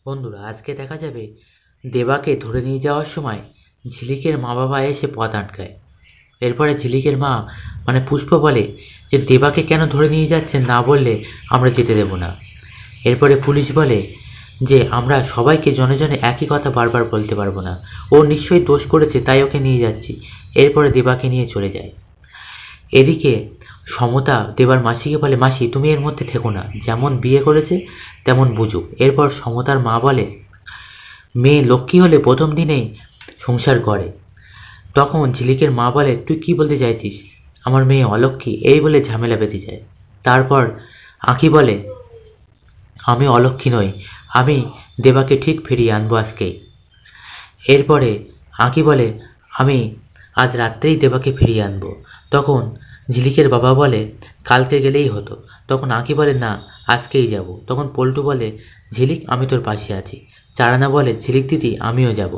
বন্ধুরা, আজকে দেখা যাবে দেবাকে ধরে নিয়ে যাওয়ার সময় ঝিলিকের মা বাবা এসে পথ আটকায়। এরপরে ঝিলিকের মা পুষ্প বলে যে দেবাকে কেন ধরে নিয়ে যাচ্ছেন, না বললে আমরা যেতে দেব না। এরপরে পুলিশ বলে যে আমরা সবাইকে জনে জনে একই কথা বারবার বলতে পারবো না, ও নিশ্চয়ই দোষ করেছে তাই ওকে নিয়ে যাচ্ছি। এরপরে দেবাকে নিয়ে চলে যায়। এদিকে সমতা দেবার মাসিকে বলে, মাসি তুমি এর মধ্যে থেকো না, যেমন বিয়ে করেছে তেমন বুঝুক। এরপর সমতার মা বলে, মেয়ে লক্ষ্মী হলে প্রথম দিনেই সংসার করে। তখন ঝিলিকের মা বলে, তুই কি বলতে চাইছিস, আমার মেয়ে অলক্ষ্মী? এই বলে ঝামেলা বেঁধে যায়। তারপর আঁকি বলে, আমি অলক্ষ্মী নই, আমি দেবাকে ঠিক ফিরিয়ে আনবো আজকেই। এরপরে আঁকি বলে, আমি আজ রাত্রেই দেবাকে ফিরিয়ে আনবো। তখন ঝিলিকের বাবা বলে, কালকে গেলেই হতো। তখন আঁকি বলে, না, আজকেই যাব। তখন পল্টু বলে, ঝিলিক আমি তোর পাশে আছি। চারানা বলে, ঝিলিক দিদি আমিও যাব।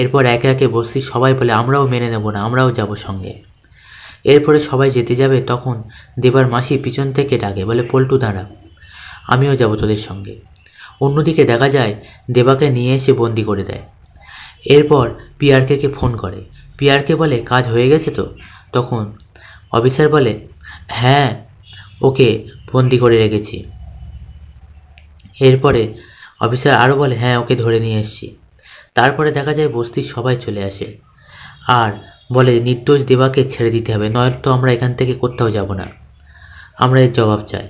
এরপর একে একে বস্তির সবাই বলে, আমরাও মেনে নেব না, আমরাও যাব সঙ্গে। এরপরে সবাই যেতে যাবে, তখন দেবার মাসি পিছন থেকে ডাকে, বলে, পল্টু দাঁড়া, আমিও যাব তোদের সঙ্গে। অন্যদিকে দেখা যায় দেবাকে নিয়ে এসে বন্দি করে দেয়। এরপর পিআরকে ফোন করে। পিআরকে বলে, কাজ হয়ে গেছে তো? তখন অফিসার বলে, হ্যাঁ, ওকে বন্দি করে রেখেছি। এরপরে অফিসার আরও বলে, হ্যাঁ, ওকে ধরে নিয়ে এসেছি। তারপরে দেখা যায় বস্তির সবাই চলে আসে আর বলে, নির্দোষ দেবাকে ছেড়ে দিতে হবে, নয়তো আমরা এখান থেকে কোথাও যাব না, আমরা এর জবাব চাই।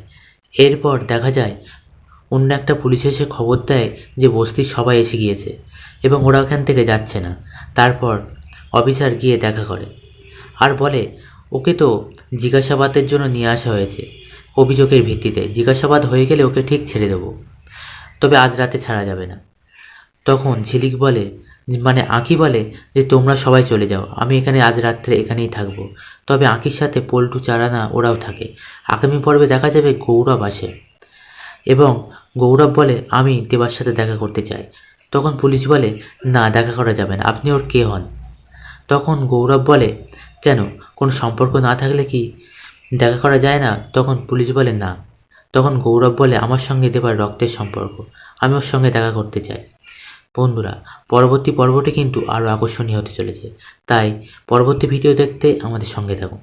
এরপর দেখা যায় অন্য একটা পুলিশ এসে খবর দেয় যে বস্তির সবাই এসে গিয়েছে এবং ওরা ওখান থেকে যাচ্ছে না। তারপর অফিসার গিয়ে দেখা করে আর বলে, ওকে তো জিজ্ঞাসাবাদের জন্য নিয়ে আসা হয়েছে, অভিযোগের ভিত্তিতে জিজ্ঞাসাবাদ হয়ে গেলে ওকে ঠিক ছেড়ে দেবো, তবে আজ রাতে ছাড়া যাবে না। তখন ঝিলিক বলে, আঁকি বলে যে তোমরা সবাই চলে যাও, আমি এখানে আজ রাত্রে এখানেই থাকবো। তবে আঁকির সাথে পল্টু, চারানা ওরাও থাকে। আগামী পর্বে দেখা যাবে গৌরব আসে এবং গৌরব বলে, আমি দেবার সাথে দেখা করতে চাই। তখন পুলিশ বলে, না, দেখা করা যাবে না, আপনি ওর কে হন? তখন গৌরব বলে, কেন, কোনো সম্পর্ক না থাকলে কি দেখা করা যায় না? তখন পুলিশ বলে, না। তখন গৌরব বলে, আমার সঙ্গে দেবার রক্তের সম্পর্ক, আমি ওর সঙ্গে দেখা করতে চাই। বন্ধুরা, পরবর্তী পর্বটি কিন্তু আরও আকর্ষণীয় হতে চলেছে, তাই পরবর্তী ভিডিও দেখতে আমাদের সঙ্গে থাকুন।